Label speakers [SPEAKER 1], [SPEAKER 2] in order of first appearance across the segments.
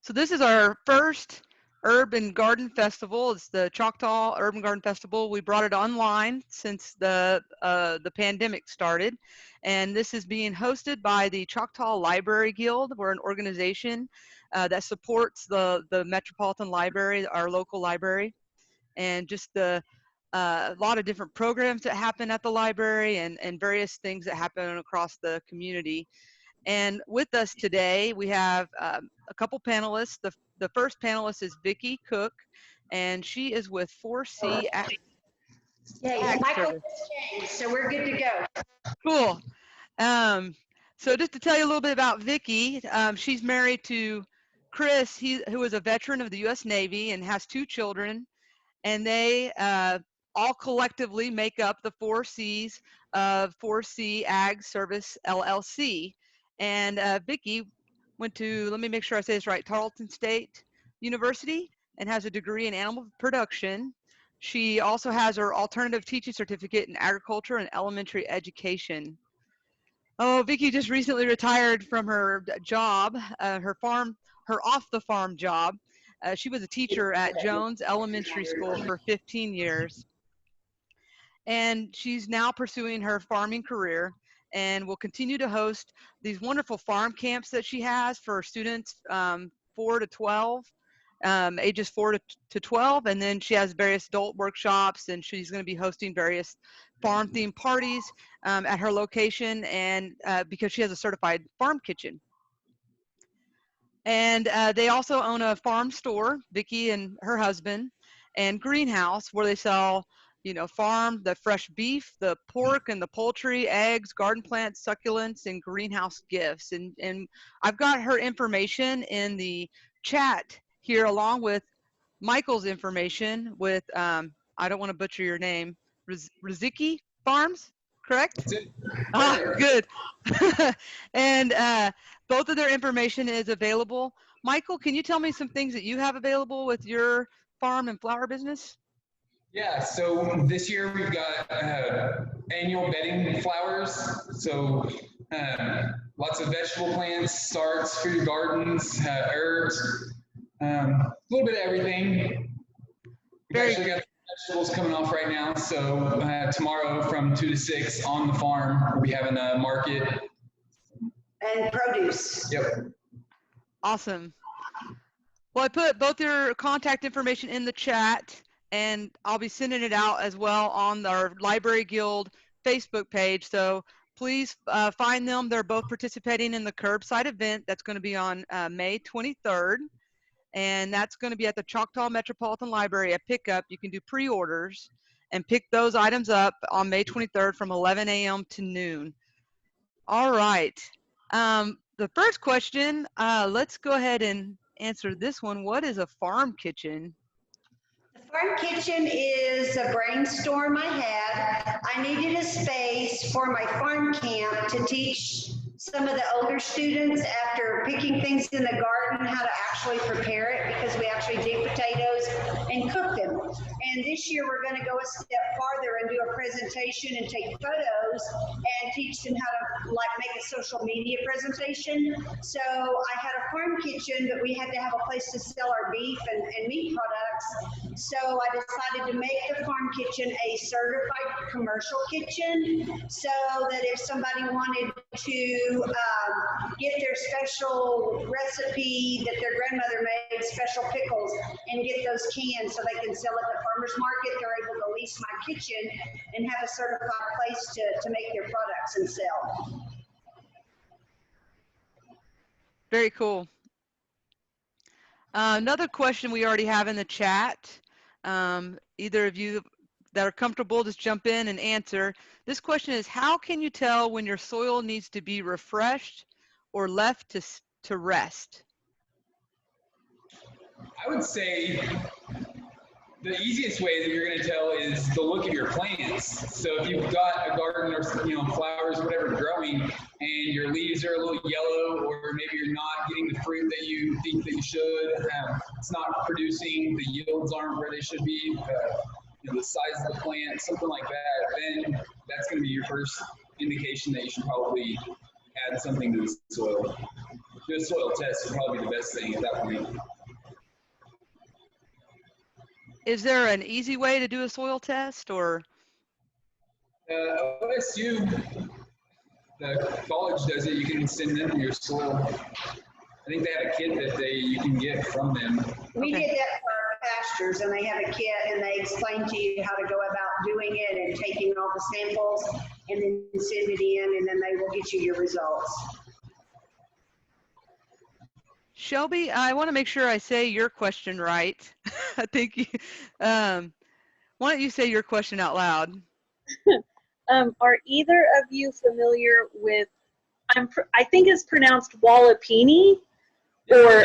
[SPEAKER 1] So this is our first Urban Garden Festival. It's the Choctaw Urban Garden Festival. We brought it online since the pandemic started, and this is being hosted by the Choctaw Library Guild. We're an organization that supports the Metropolitan Library, our local library, and just the a lot of different programs that happen at the library and various things that happen across the community. And with us today, we have a couple panelists. The first panelist is Vicki Cook, and she is with 4C Ag
[SPEAKER 2] Michael
[SPEAKER 1] Service.
[SPEAKER 2] changed, so we're good to go.
[SPEAKER 1] Cool. So just to tell you a little bit about Vicki, she's married to Chris, who is a veteran of the U.S. Navy and has 2 children, and they all collectively make up the 4 C's of 4C Ag Service LLC. And Vicki went to, let me make sure I say this right, Tarleton State University, and has a degree in animal production. She also has her alternative teaching certificate in agriculture and elementary education. Oh, Vicki just recently retired from her job, her off-the-farm job. She was a teacher at Jones Elementary School for 15 years. And she's now pursuing her farming career and will continue to host these wonderful farm camps that she has for students 4 to 12, ages 4 to 12. And then she has various adult workshops, and she's going to be hosting various farm themed parties at her location, and because she has a certified farm kitchen. And they also own a farm store, Vicki and her husband, and greenhouse where they sell, the fresh beef, the pork and the poultry, eggs, garden plants, succulents, and greenhouse gifts. And I've got her information in the chat here along with Michael's information with, I don't want to butcher your name, Ruzycki Farms, correct?
[SPEAKER 3] That's it.
[SPEAKER 1] Ah, good. And both of their information is available. Michael, can you tell me some things that you have available with your farm and flower business?
[SPEAKER 3] Yeah, so this year we've got annual bedding flowers. So lots of vegetable plants, starts for your gardens, herbs, a little bit of everything. We've actually got vegetables coming off right now. So tomorrow from 2 to 6 on the farm, we'll be having a market.
[SPEAKER 2] And produce.
[SPEAKER 3] Yep.
[SPEAKER 1] Awesome. Well, I put both your contact information in the chat, and I'll be sending it out as well on our Library Guild Facebook page. So please find them. They're both participating in the Curbside event that's going to be on May 23rd. And that's going to be at the Choctaw Metropolitan Library at pickup. You can do pre-orders and pick those items up on May 23rd from 11 a.m. to noon. All right. The first question, let's go ahead and answer this one. What is a farm kitchen?
[SPEAKER 2] The farm kitchen is a brainstorm I had. I needed a space for my farm camp to teach some of the older students, after picking things in the garden, how to actually prepare it, because we actually dig potatoes and cook them. And this year we're going to go a step farther and do a presentation and take photos and teach them how to make a social media presentation. So I had a farm kitchen, but we had to have a place to sell our beef and meat products. So I decided to make the farm kitchen a certified commercial kitchen, so that if somebody wanted to get their special recipe that their grandmother made, special pickles, and get those canned so they can sell at the farmer's market, they're able to lease my kitchen and have a certified place to make their products and sell.
[SPEAKER 1] Very cool. Another question we already have in the chat. Either of you that are comfortable, just jump in and answer. This question is, how can you tell when your soil needs to be refreshed or left to rest?
[SPEAKER 3] I would say the easiest way that you're going to tell is the look of your plants. So if you've got a garden or flowers, whatever growing, and your leaves are a little yellow, or maybe you're not getting the fruit that you think that you should, it's not producing, the yields aren't where they should be, the size of the plant, something like that, then that's going to be your first indication that you should probably add something to the soil. Do a soil test would probably be the best thing at that point.
[SPEAKER 1] Is there an easy way to do a soil test, or?
[SPEAKER 3] OSU, the college does it. You can send them your soil. I think they have a kit that you can get from them.
[SPEAKER 2] We
[SPEAKER 1] Okay.
[SPEAKER 2] did that for our pastures, and they have a kit, and they explain to you how to go about doing it and taking all the samples, and then send it in, and then they will get you your results.
[SPEAKER 1] Shelby, I want to make sure I say your question right. I think you, why don't you say your question out loud?
[SPEAKER 4] Are either of you familiar with, I think it's pronounced Wallapini, or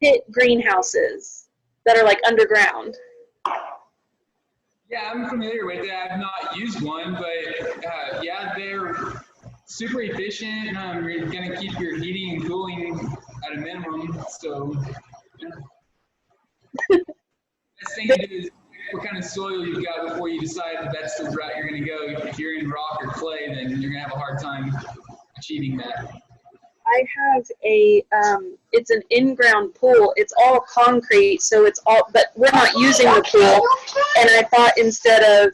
[SPEAKER 4] pit greenhouses that are like underground?
[SPEAKER 3] Yeah, I'm familiar with it. I've not used one, but yeah, they're super efficient. You're going to keep your heating and cooling at a minimum. So, yeah. Best thing to do is what kind of soil you've got before you decide that that's the route you're going to go. If you're in rock or clay, then you're going to have a hard time achieving that.
[SPEAKER 4] I have it's an in-ground pool. It's all concrete, so it's all, but we're not using the pool. And I thought instead of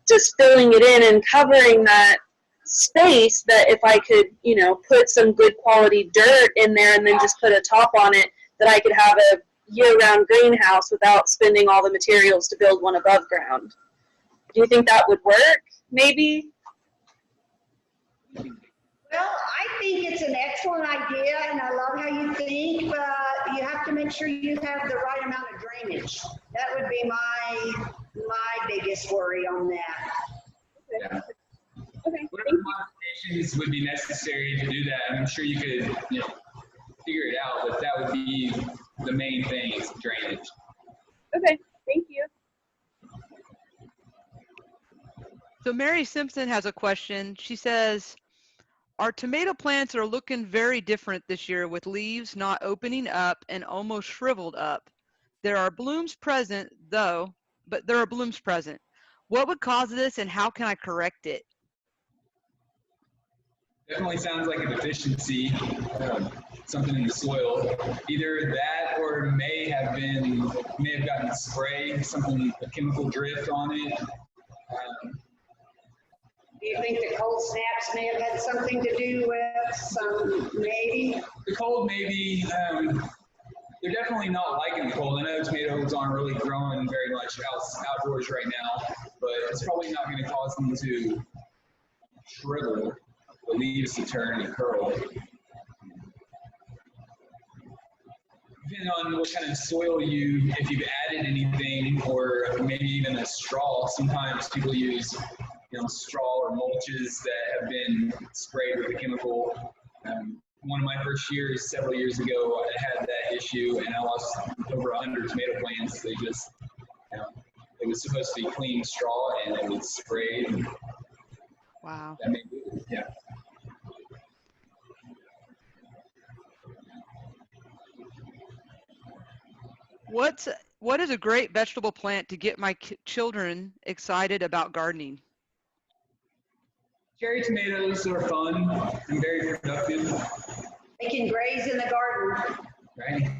[SPEAKER 4] just filling it in and covering that space, that if I could, you know, put some good quality dirt in there and then just put a top on it, that I could have a year-round greenhouse without spending all the materials to build one above ground. Do you think that would work, maybe?
[SPEAKER 2] Well, I think it's an excellent idea, and I love how you think, but you have to make sure you have the right amount of drainage. That would be my biggest worry on that.
[SPEAKER 3] Yeah.
[SPEAKER 4] Okay.
[SPEAKER 3] Whatever modifications would be necessary to do that, I'm sure you could, you know, figure it out, but that would be the main thing is drainage.
[SPEAKER 4] Okay, thank you.
[SPEAKER 1] So Mary Simpson has a question. She says, our tomato plants are looking very different this year with leaves not opening up and almost shriveled up. There are blooms present though, but there are blooms present. What would cause this and how can I correct it?
[SPEAKER 3] Definitely sounds like a deficiency, something in the soil. Either that or may have gotten spray, something, a chemical drift on it.
[SPEAKER 2] Do you think the cold snaps may have had something to do with some, maybe?
[SPEAKER 3] The cold maybe, they're definitely not liking the cold. I know tomatoes aren't really growing very much outdoors right now, but it's probably not going to cause them to shrivel, the leaves to turn and curl. Depending on what kind of soil if you've added anything, or maybe even a straw, sometimes people use, you know, straw or mulches that have been sprayed with a chemical. One of my first years, several years ago, I had that issue, and I lost over 100 tomato plants. They just, you know, it was supposed to be clean straw, and it was sprayed. And
[SPEAKER 1] Wow.
[SPEAKER 3] that made it, yeah.
[SPEAKER 1] What is a great vegetable plant to get my children excited about gardening?
[SPEAKER 3] Cherry tomatoes are fun and very productive.
[SPEAKER 2] They can graze in the garden.
[SPEAKER 3] Right?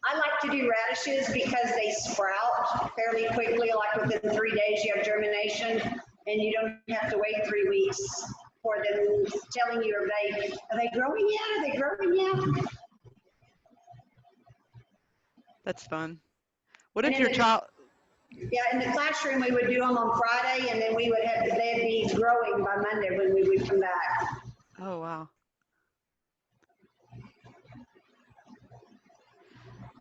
[SPEAKER 2] I like to do radishes because they sprout fairly quickly, like within 3 days you have germination, and you don't have to wait 3 weeks for them telling you, are they growing yet? Are they growing yet?
[SPEAKER 1] That's fun. What if your child?
[SPEAKER 2] Yeah, in the classroom we would do them on Friday, and then they'd be growing by Monday when we would come back.
[SPEAKER 1] Oh, wow.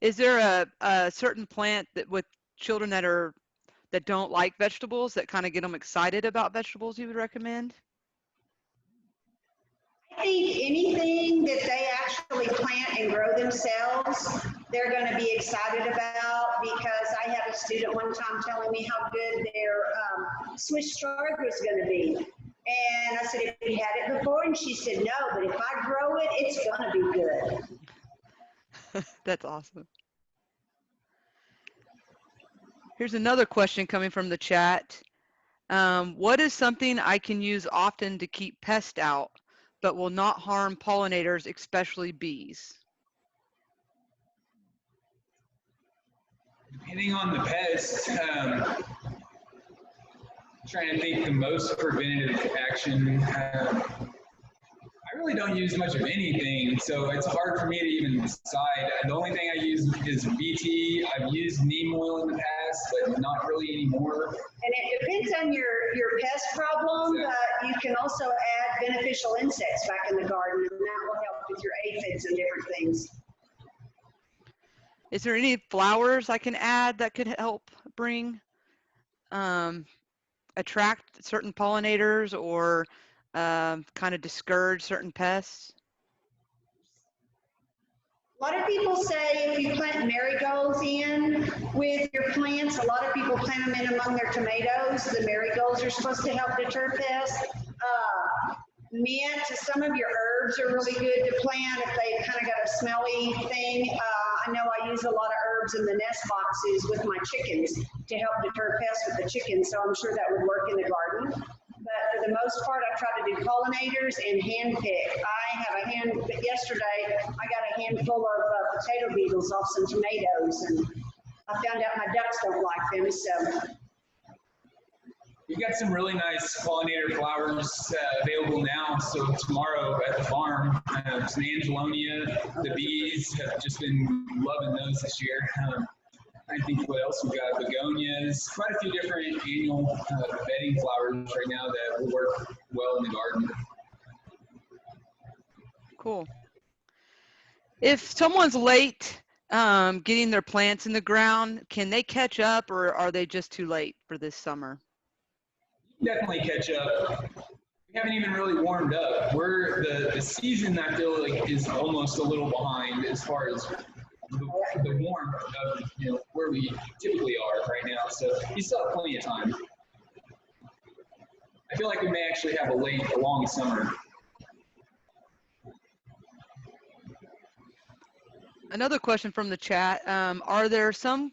[SPEAKER 1] Is there a certain plant that with children that don't like vegetables that kind of get them excited about vegetables you would recommend?
[SPEAKER 2] I think anything that they actually plant and grow themselves, they're going to be excited about, because I had a student one time telling me how good their Swiss chard was going to be. And I said, have you had it before? And she said, no, but if I grow it, it's going to be good.
[SPEAKER 1] That's awesome. Here's another question coming from the chat. What is something I can use often to keep pests out? but will not harm pollinators, especially bees?
[SPEAKER 3] Depending on the pest, trying to think the most preventative action. I really don't use much of anything, so it's hard for me to even decide. The only thing I use is BT. I've used neem oil in the past, but not really anymore.
[SPEAKER 2] And it depends on your pest problem, but you can also add beneficial insects back in the garden, and that will help with your aphids and different things.
[SPEAKER 1] Is there any flowers I can add that could help bring, attract certain pollinators or kind of discourage certain pests?
[SPEAKER 2] A lot of people say if you plant marigolds in with your plants, a lot of people plant them in among their tomatoes. The marigolds are supposed to help deter pests. Mint, some of your herbs are really good to plant if they kind of got a smelly thing. I know I use a lot of herbs in the nest boxes with my chickens to help deter pests with the chickens, so I'm sure that would work in the garden. But for the most part, I try to do pollinators and hand pick. Yesterday I got a handful of potato beetles off some tomatoes, and I found out my ducks don't like them, so.
[SPEAKER 3] We've got some really nice pollinator flowers available now. So tomorrow at the farm, some Angelonia. The bees have just been loving those this year. I think what else we got? Begonias. Quite a few different annual bedding flowers right now that will work well in the garden.
[SPEAKER 1] Cool. If someone's late getting their plants in the ground, can they catch up, or are they just too late for this summer?
[SPEAKER 3] Definitely catch up. We haven't even really warmed up. The season, I feel like, is almost a little behind as far as the warmth of where we typically are right now. So you still have plenty of time. I feel like we may actually have a long summer.
[SPEAKER 1] Another question from the chat. Are there some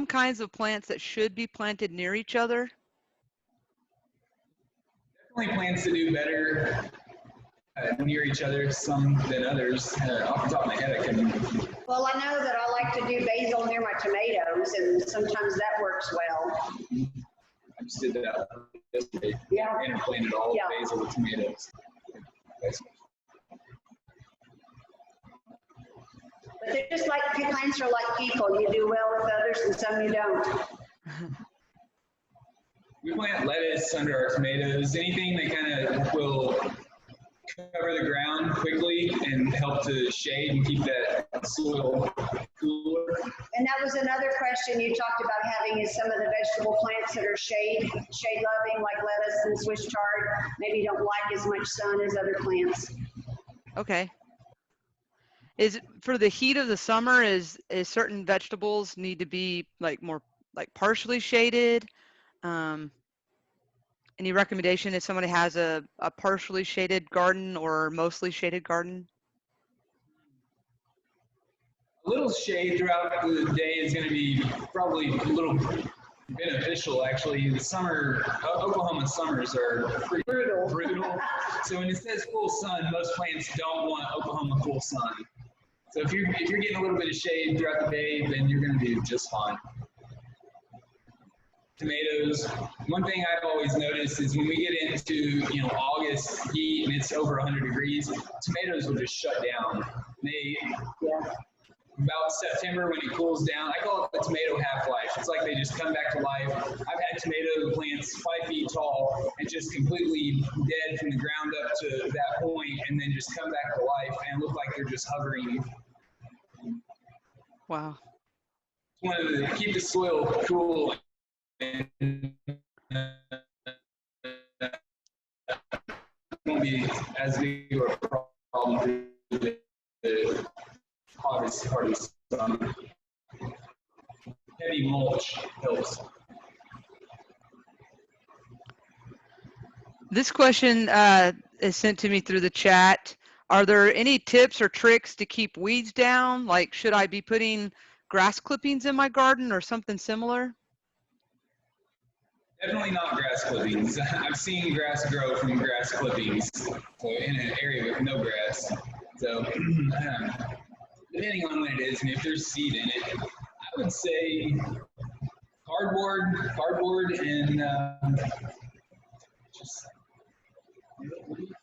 [SPEAKER 1] kinds of plants that should be planted near each other?
[SPEAKER 3] Definitely plants that do better near each other, some than others. Off the top of my head, I couldn't.
[SPEAKER 2] Well, I know that I like to do basil near my tomatoes, and sometimes that works well.
[SPEAKER 3] I just did that yesterday.
[SPEAKER 2] Yeah.
[SPEAKER 3] Interplanted all basil with tomatoes.
[SPEAKER 2] But they're just like, plants are like people. You do well with others and some you don't.
[SPEAKER 3] We plant lettuce under our tomatoes, anything that kind of will cover the ground quickly and help to shade and keep that soil cooler.
[SPEAKER 2] And that was another question you talked about having is some of the vegetable plants that are shade loving, like lettuce and Swiss chard, maybe don't like as much sun as other plants.
[SPEAKER 1] Okay. Is for the heat of the summer, is certain vegetables need to be more partially shaded? Any recommendation if somebody has a partially shaded garden or mostly shaded garden?
[SPEAKER 3] A little shade throughout the day is going to be probably a little beneficial, actually. The summer, Oklahoma summers are pretty brutal. So when it says full sun, most plants don't want Oklahoma full sun. So if you're getting a little bit of shade throughout the day, then you're going to do just fine. Tomatoes. One thing I've always noticed is when we get into August heat and it's over 100 degrees, tomatoes will just shut down. About September when it cools down, I call it the tomato half-life. It's like they just come back to life. I've had tomato plants 5 feet tall and just completely dead from the ground up to that point, and then just come back to life and look like they're just hovering.
[SPEAKER 1] Wow.
[SPEAKER 3] Wanted to keep the soil cool and won't be as big of a problem for the hottest part of the summer. Heavy mulch helps.
[SPEAKER 1] This question is sent to me through the chat. Are there any tips or tricks to keep weeds down? Like, should I be putting grass clippings in my garden or something similar?
[SPEAKER 3] Definitely not grass clippings. I've seen grass grow from grass clippings, so in an area with no grass. So depending on what it is and if there's seed in it, I would say cardboard, and just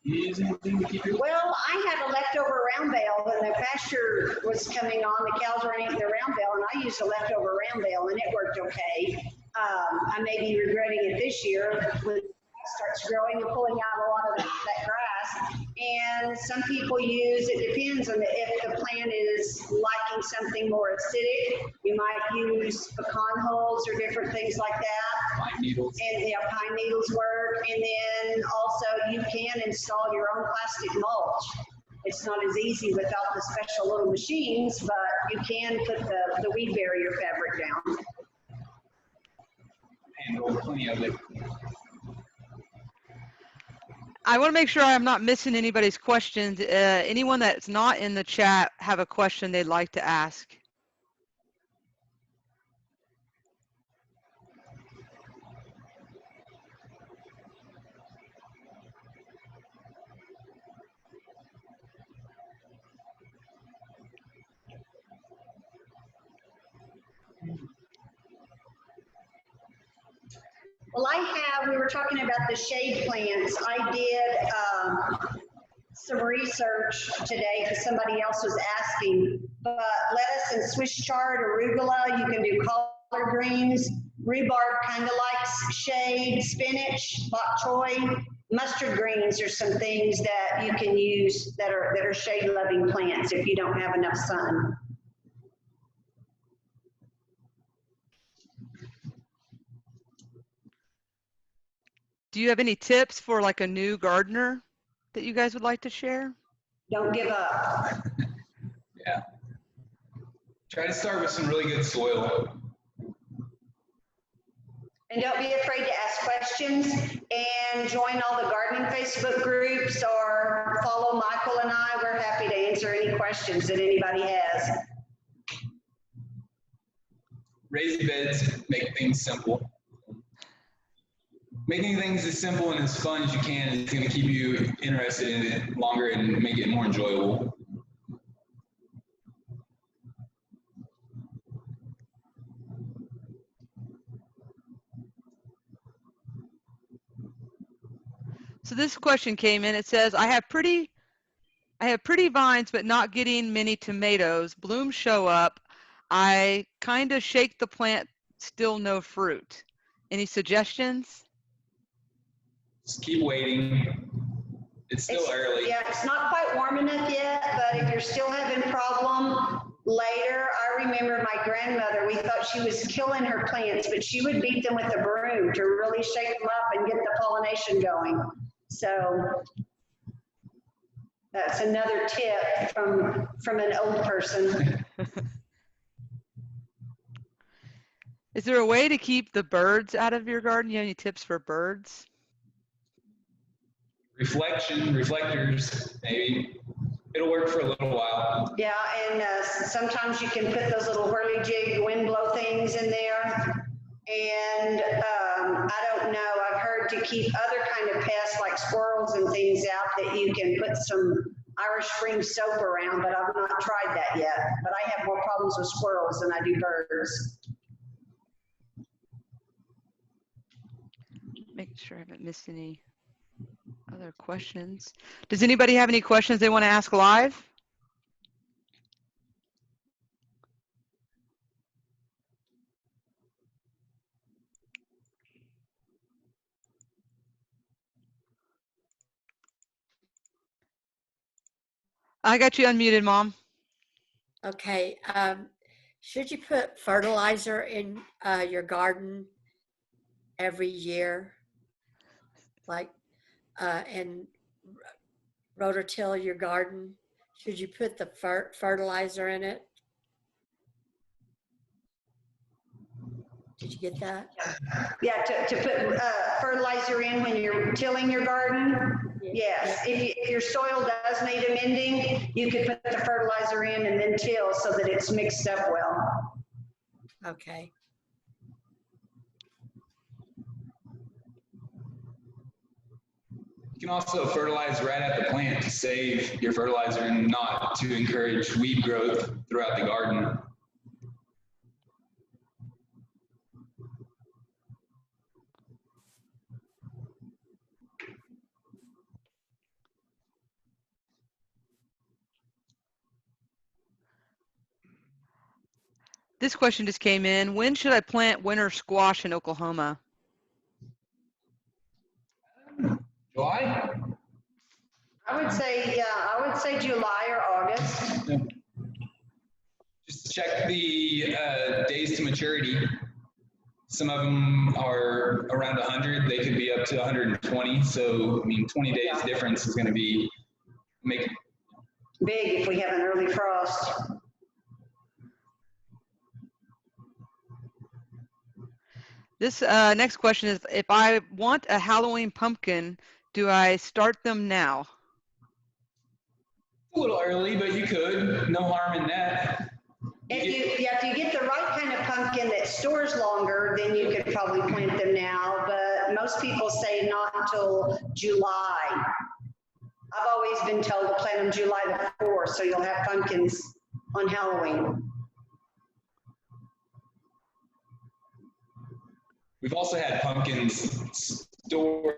[SPEAKER 3] use anything to keep it.
[SPEAKER 2] Well, I had a leftover round bale when the pasture was coming on. The cows were eating the round bale, and I used a leftover round bale, and it worked okay. I may be regretting it this year when it starts growing and pulling out a lot of that grass. And some people use, it depends on if the plant is liking something more acidic, you might use pecan hulls or different things like that.
[SPEAKER 3] Pine needles.
[SPEAKER 2] And yeah, pine needles work. And then also you can install your own plastic mulch. It's not as easy without the special little machines, but you can put the weed barrier fabric down.
[SPEAKER 3] And plenty of it.
[SPEAKER 1] I want to make sure I'm not missing anybody's questions. Anyone that's not in the chat have a question they'd like to ask?
[SPEAKER 2] Well, we were talking about the shade plants. I did some research today because somebody else was asking, but lettuce and Swiss chard, arugula, you can do collard greens, rhubarb kind of likes shade, spinach, bok choy, mustard greens are some things that you can use that are shade loving plants if you don't have enough sun.
[SPEAKER 1] Do you have any tips for like a new gardener that you guys would like to share?
[SPEAKER 2] Don't give up.
[SPEAKER 3] Yeah. Try to start with some really good soil.
[SPEAKER 2] And don't be afraid to ask questions and join all the gardening Facebook groups or follow Michael and I. We're happy to answer any questions that anybody has.
[SPEAKER 3] Raised beds make things simple. Making things as simple and as fun as you can is going to keep you interested in it longer and make it more enjoyable.
[SPEAKER 1] So this question came in. It says, I have pretty vines, but not getting many tomatoes. Blooms show up. I kind of shake the plant, still no fruit. Any suggestions?
[SPEAKER 3] Just keep waiting. It's still early.
[SPEAKER 2] Yeah, it's not quite warm enough yet, but if you're still having problem later, I remember my grandmother, we thought she was killing her plants, but she would beat them with a broom to really shake them up and get the pollination going. So that's another tip from an old person.
[SPEAKER 1] Is there a way to keep the birds out of your garden? You have any tips for birds?
[SPEAKER 3] Reflectors, maybe. It'll work for a little while.
[SPEAKER 2] Yeah, and sometimes you can put those little whirly-jig wind blow things in there. And I don't know, I've heard to keep other kind of pests like squirrels and things out that you can put some Irish Spring soap around, but I've not tried that yet. But I have more problems with squirrels than I do birds.
[SPEAKER 1] Making sure I haven't missed any other questions. Does anybody have any questions they want to ask live? I got you unmuted, Mom.
[SPEAKER 5] Okay. Should you put fertilizer in your garden every year? Like, and rototill your garden? Should you put the fertilizer in it? Did you get that?
[SPEAKER 2] Yeah, to put fertilizer in when you're tilling your garden? Yes. If your soil does need amending, you could put the fertilizer in and then till so that it's mixed up well.
[SPEAKER 5] Okay.
[SPEAKER 3] You can also fertilize right at the plant to save your fertilizer and not to encourage weed growth throughout the garden.
[SPEAKER 1] This question just came in. When should I plant winter squash in Oklahoma?
[SPEAKER 3] July?
[SPEAKER 2] I would say, yeah, I would say July or August.
[SPEAKER 3] Just check the days to maturity. Some of them are around 100. They could be up to 120. So, I mean, 20 days difference is going to be big
[SPEAKER 2] if we have an early frost.
[SPEAKER 1] This next question is, if I want a Halloween pumpkin, do I start them now?
[SPEAKER 3] a little early, but you could. No harm in that.
[SPEAKER 2] If you get the right kind of pumpkin that stores longer, then you could probably plant them now, but most people say not until July. I've always been told to plant them July the 4th, so you'll have pumpkins on Halloween.
[SPEAKER 3] We've also had pumpkins stored.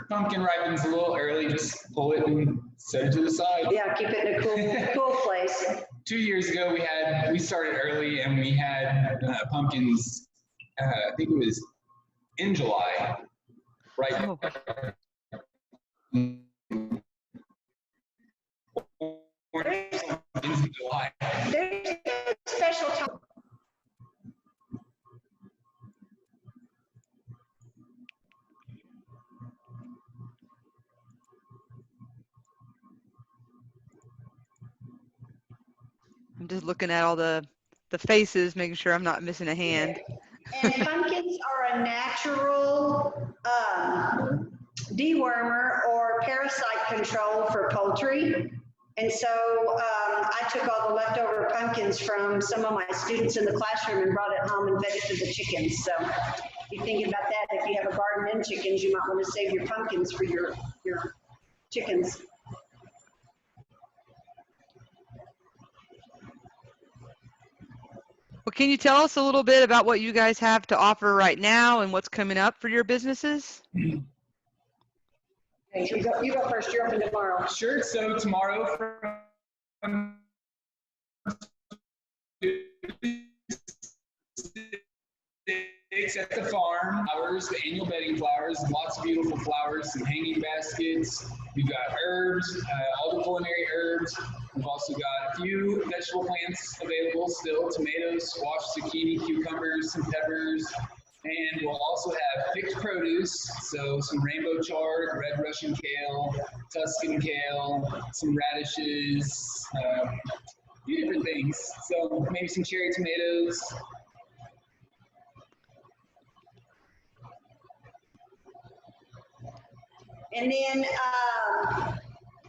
[SPEAKER 3] Pumpkin ripens a little early, just pull it and set it to the side.
[SPEAKER 2] Yeah, keep it in a cool place.
[SPEAKER 3] 2 years ago, we started early and we had pumpkins, I think it was in July, right?
[SPEAKER 1] Oh.
[SPEAKER 3] In July.
[SPEAKER 2] There's a special time.
[SPEAKER 1] I'm just looking at all the faces, making sure I'm not missing a hand.
[SPEAKER 2] And pumpkins are a natural dewormer or parasite control for poultry. And so I took all the leftover pumpkins from some of my students in the classroom and brought it home and fed it to the chickens. So if you think about that, if you have a garden and chickens, you might want to save your pumpkins for your chickens.
[SPEAKER 1] Well, can you tell us a little bit about what you guys have to offer right now and what's coming up for your businesses?
[SPEAKER 2] Okay, you go first. You're open tomorrow.
[SPEAKER 3] Sure. So tomorrow from at the farm, flowers, the annual bedding flowers, lots of beautiful flowers, some hanging baskets. We've got herbs, all the culinary herbs. We've also got a few vegetable plants available still, tomatoes, squash, zucchini, cucumbers, some peppers. And we'll also have fixed produce, so some rainbow chard, red Russian kale, Tuscan kale, some radishes, a few different things. So maybe some cherry tomatoes.
[SPEAKER 2] And then,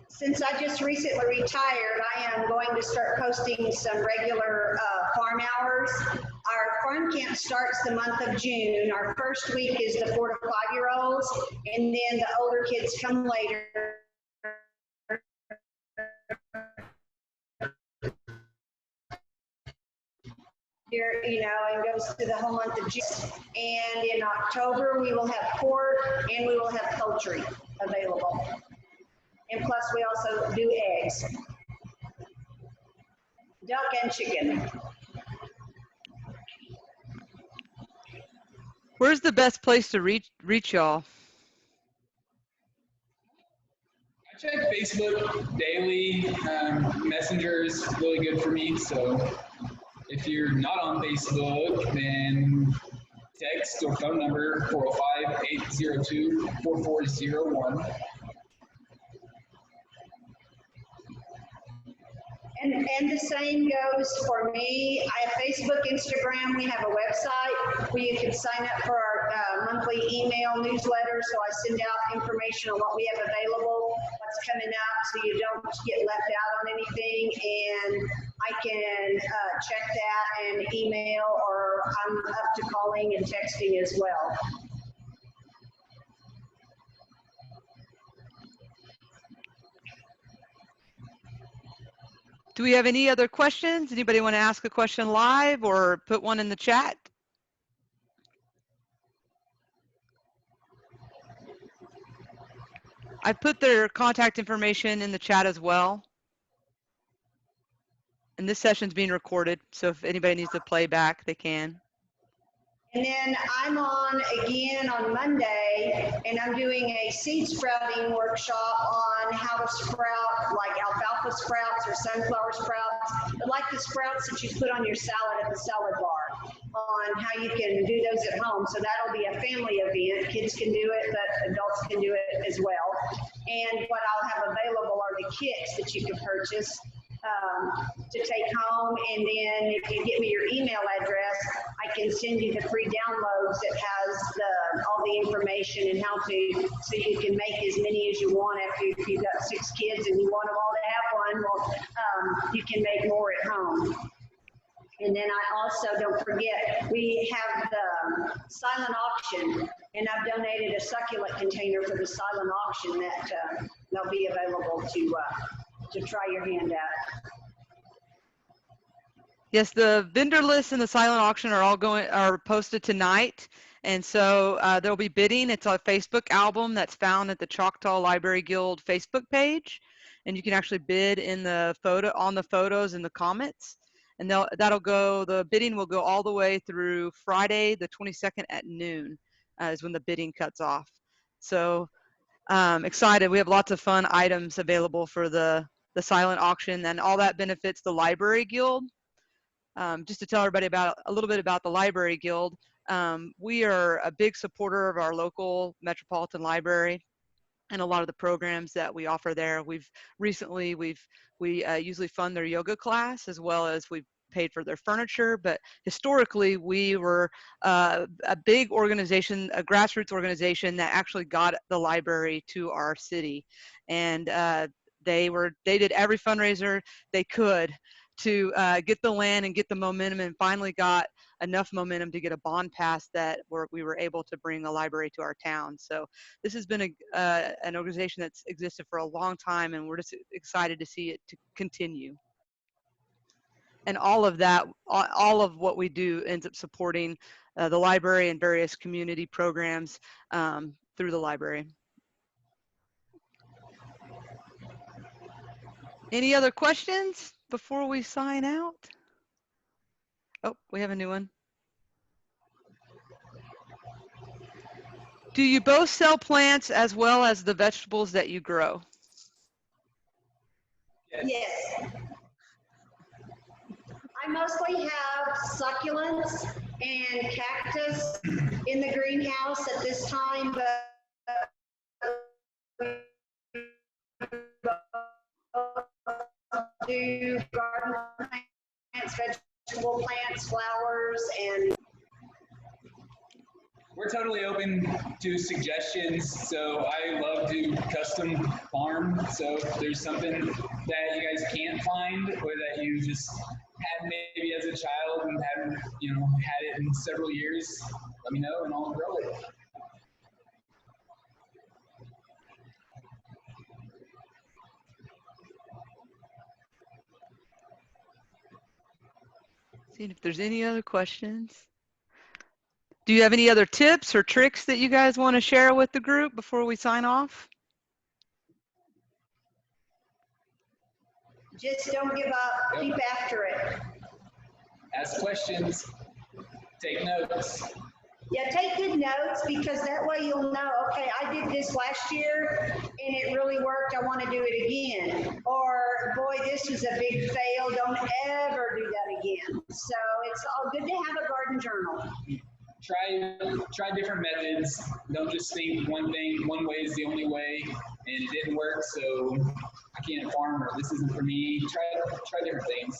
[SPEAKER 2] since I just recently retired, I am going to start posting some regular farm hours. Our farm camp starts the month of June. Our first week is the 4 to 5 year olds, and then the older kids come later. Here, and goes through the whole month of June. And in October, we will have pork and we will have poultry available. And plus, we also do eggs, duck and chicken.
[SPEAKER 1] Where's the best place to reach y'all?
[SPEAKER 3] I check Facebook daily. Messenger is really good for me. So if you're not on Facebook, then text or phone number 405-802-4401.
[SPEAKER 2] And the same goes for me. I have Facebook, Instagram. We have a website where you can sign up for our monthly email newsletter. So I send out information on what we have available, what's coming up, so you don't get left out on anything. And I can check that and email, or I'm up to calling and texting as well.
[SPEAKER 1] Do we have any other questions? Anybody want to ask a question live or put one in the chat? I put their contact information in the chat as well. And this session's being recorded, so if anybody needs to play back, they can.
[SPEAKER 2] And then I'm on again on Monday, and I'm doing a seed sprouting workshop on how to sprout like alfalfa sprouts or sunflower sprouts, but like the sprouts that you put on your salad at the salad bar, on how you can do those at home. So that'll be a family event. Kids can do it, but adults can do it as well. And what I'll have available are the kits that you can purchase to take home, and then if you give me your email address, I can send you the free downloads that has all the information and how to, so you can make as many as you want. After if you've got 6 kids and you want them all to have one, well, you can make more at home. And then I also, don't forget, we have the silent auction, and I've donated a succulent container for the silent auction that they'll be available to try your hand at.
[SPEAKER 1] Yes, the vendor list and the silent auction are posted tonight, and so there'll be bidding. It's a Facebook album that's found at the Choctaw Library Guild Facebook page, and you can actually bid in the on the photos in the comments, and the bidding will go all the way through Friday the 22nd at noon is when the bidding cuts off. So excited. We have lots of fun items available for the silent auction, and all that benefits the Library Guild. Just to tell everybody a little bit about the Library Guild, we are a big supporter of our local Metropolitan Library and a lot of the programs that we offer there. We usually fund their yoga class, as well as we've paid for their furniture, but historically we were a big organization, a grassroots organization that actually got the library to our city, and they did every fundraiser they could to get the land and get the momentum, and finally got enough momentum to get a bond passed that we were able to bring a library to our town. So this has been an organization that's existed for a long time, and we're just excited to see it to continue. And all of that, all of what we do ends up supporting the library and various community programs through the library. Any other questions before we sign out? Oh, we have a new one. Do you both sell plants as well as the vegetables that you grow?
[SPEAKER 2] Yes. I mostly have succulents and cactus in the greenhouse at this time, but do garden plants, vegetable plants, flowers, and
[SPEAKER 3] we're totally open to suggestions. So I love to custom farm. So if there's something that you guys can't find, or that you just had maybe as a child and haven't, had it in several years, let me know and I'll grow it.
[SPEAKER 1] Seeing if there's any other questions. Do you have any other tips or tricks that you guys want to share with the group before we sign off?
[SPEAKER 2] just don't give up. Keep after it.
[SPEAKER 3] Ask questions. Take notes.
[SPEAKER 2] Yeah, take good notes, because that way you'll know, okay, I did this last year and it really worked. I want to do it again. Or, boy, this was a big fail. Don't ever do that again. So it's all good to have a garden journal.
[SPEAKER 3] Try different methods. Don't just think one way is the only way and it didn't work, so I can't farm, or this isn't for me. Try different things.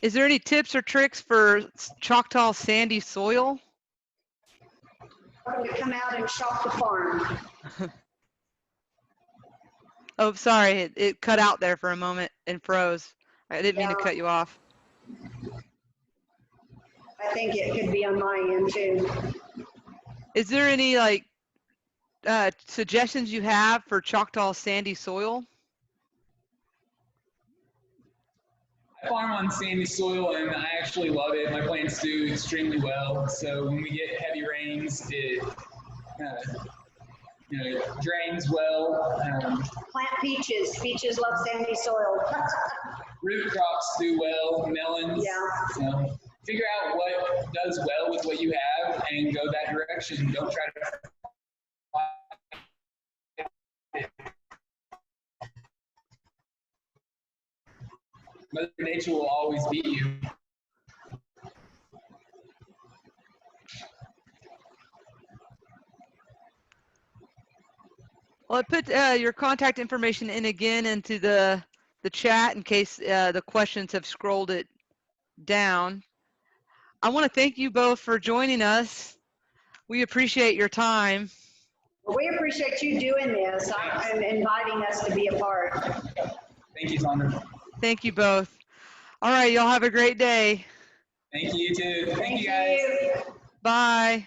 [SPEAKER 1] Is there any tips or tricks for Choctaw sandy soil?
[SPEAKER 2] I'm going to come out and shop the farm.
[SPEAKER 1] Oh, sorry, it cut out there for a moment and froze. I didn't mean to
[SPEAKER 2] Yeah.
[SPEAKER 1] cut you off.
[SPEAKER 2] I think it could be on my end too.
[SPEAKER 1] Is there any like suggestions you have for Choctaw sandy soil?
[SPEAKER 3] I farm on sandy soil and I actually love it. My plants do extremely well. So when we get heavy rains, it drains well.
[SPEAKER 2] Plant peaches. Peaches love sandy soil.
[SPEAKER 3] Root crops do well, melons.
[SPEAKER 2] Yeah.
[SPEAKER 3] So figure out what does well with what you have and go that direction. Don't try to. Mother Nature will always beat you.
[SPEAKER 1] Well, I put your contact information in again into the chat in case the questions have scrolled it down. I want to thank you both for joining us. We appreciate your time.
[SPEAKER 2] Well, we appreciate you doing this and inviting us to be a part.
[SPEAKER 3] Thank you, Sandra.
[SPEAKER 1] Thank you both. All right, y'all have a great day.
[SPEAKER 3] Thank you, you too. Thank you,
[SPEAKER 2] Thank
[SPEAKER 3] guys.
[SPEAKER 1] Bye.